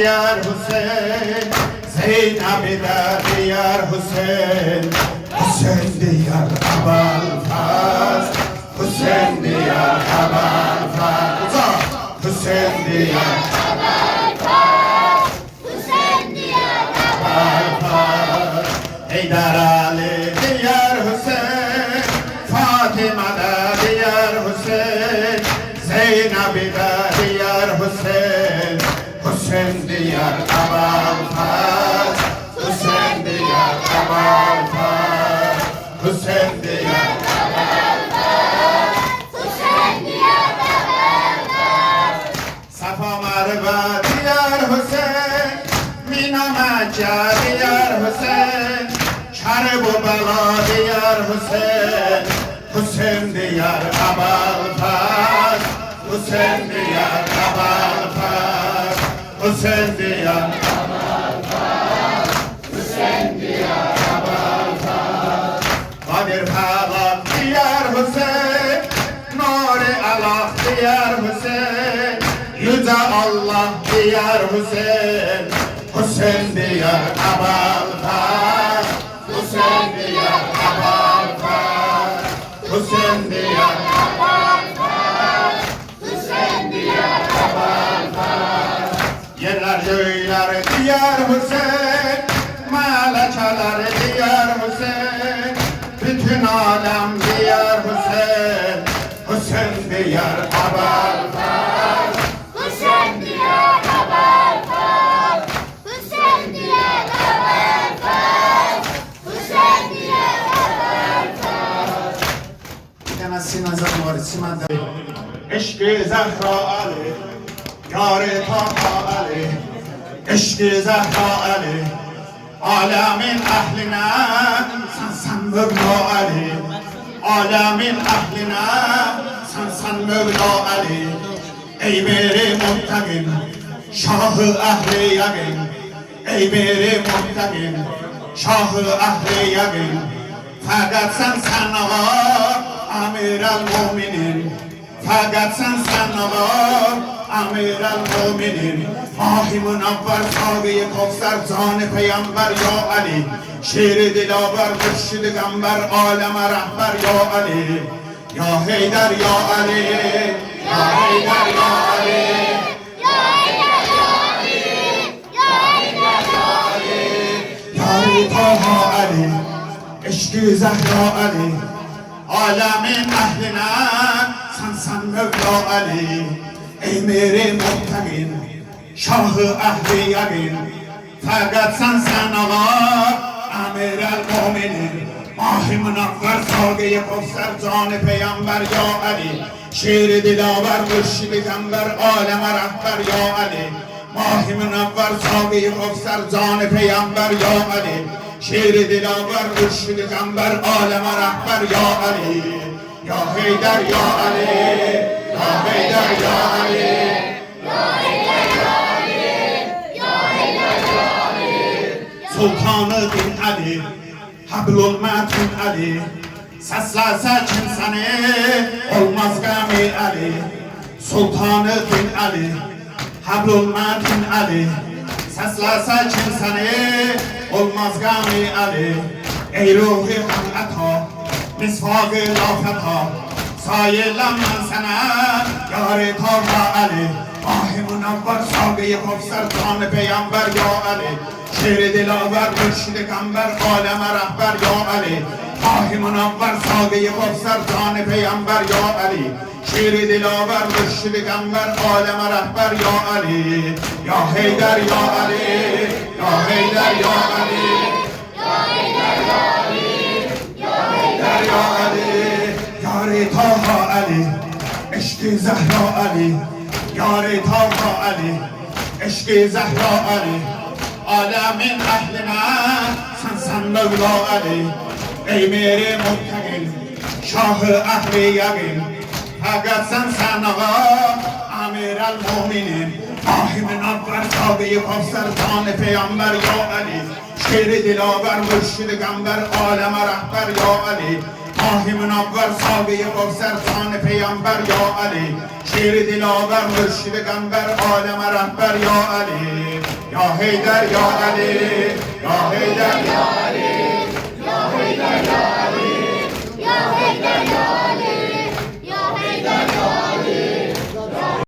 دیار حسین زینب در دیار حسین حسین دیار ابوالفضل حسین دیار ابوالفضل حسین دیار حسین دیار ابوالفضل حیدر علی دیار حسین فاطمه در دیار حسین زینب در دیار حسین حسین دیار ابوالفضل حسین دیار ابوالفضل حسین دیار حسین دیار صفا مروه دیار حسین مینا مکه دیار حسین کرب و بلا دیار حسین حسین دیار ابوالفضل حسین دیار ابوالفضل حسین دیار حسین دیار قادر پاک دیار حسین نور الله دیار حسین yüce Allah دیار حسین حسین دیار ابوالفضل حسین دیار ابوالفضل حسین دیار حسین دیار yerler göğler diyar Hüseyin Melekeler diyar Hüseyin bütün alem diyar Hüseyin Hüseyin diyar ابوالفضل حسین دیار حسین دیار حسین دیار Demezsin azam var simanda Eşk-i Zehra Ali Yar-ı Taha Ali Eşk-i Zehra Ali Alemin ehline sen Mevla Ali Alemin ehline sen Mevla Ali Ey beri muhtakim Şahı ehli yakin Ey beri muhtakim Şahı ehli yakin Fakat sen ağa Amir el-Muminin Fakat sen ağa Amir el-Muminin Ahi münavver sahibi Kevser zan-ı peygamber ya Ali Şiir-i dilaver mürşid-i gamber aleme rehber ya Ali Ya Heydar ya Ali Ya Heydar ya Ali Yar-ı Taha Ali Eşk-i Zehra Ali Alemin ehline sen Mevla Ali Emir-i muhtemin Şahı ehli yakin Fakat sen ağa Amir el-Muminin Ahi münavver sahibi Kevser zan-ı peygamber ya Ali Şiir-i dilaver mürşid-i gamber aleme rehber ya Ali Mahi münavver sahibi Kevser zan-ı peygamber ya Ali Şiir-i dilaver mürşid-i gamber aleme rehber ya Ali Ya Heydar ya Ali Ya Heydar ya Ali Sultanı bin Ali Hablul Metin Ali Seslese kimseni olmaz gami Ali Sultanı bin Ali Hablul Metin Ali Seslese kimseni olmaz gami Ali Ey ruhi hakata misvak-ı lafeta Sayılan ben sana Yar-ı Taha Ali Ahi münavver sahibi Kevser zan-ı peygamber ya Ali Şiir-i dilaver mürşid-i gamber aleme rehber ya Ali Ahi münavver sahibi Kevser zan-ı peygamber ya Ali Şiir-i dilaver mürşid-i gamber aleme rehber ya Ali Ya Heydar ya Ali Ya Heydar ya Ali Heydar ya Ali Yar-ı Taha Ali Eşk-i Zehra Ali Yar-ı Taha Ali Eşk-i Zehra Ali Alemin ehline sen Mevla Ali Emir-i muhtemin Şahı ehli yakin Fakat sen ağa Amir el-Muminin Ahi münavver sahibi Kevser zan-ı peygamber ya Ali Şiir-i dilaver mürşid-i gamber aleme rehber ya Ali Ahi münavver sahibi Kevser zan-ı peygamber ya Ali Şiir-i dilaver mürşid-i gamber aleme rehber ya Ali Ya Heydər, ya Ali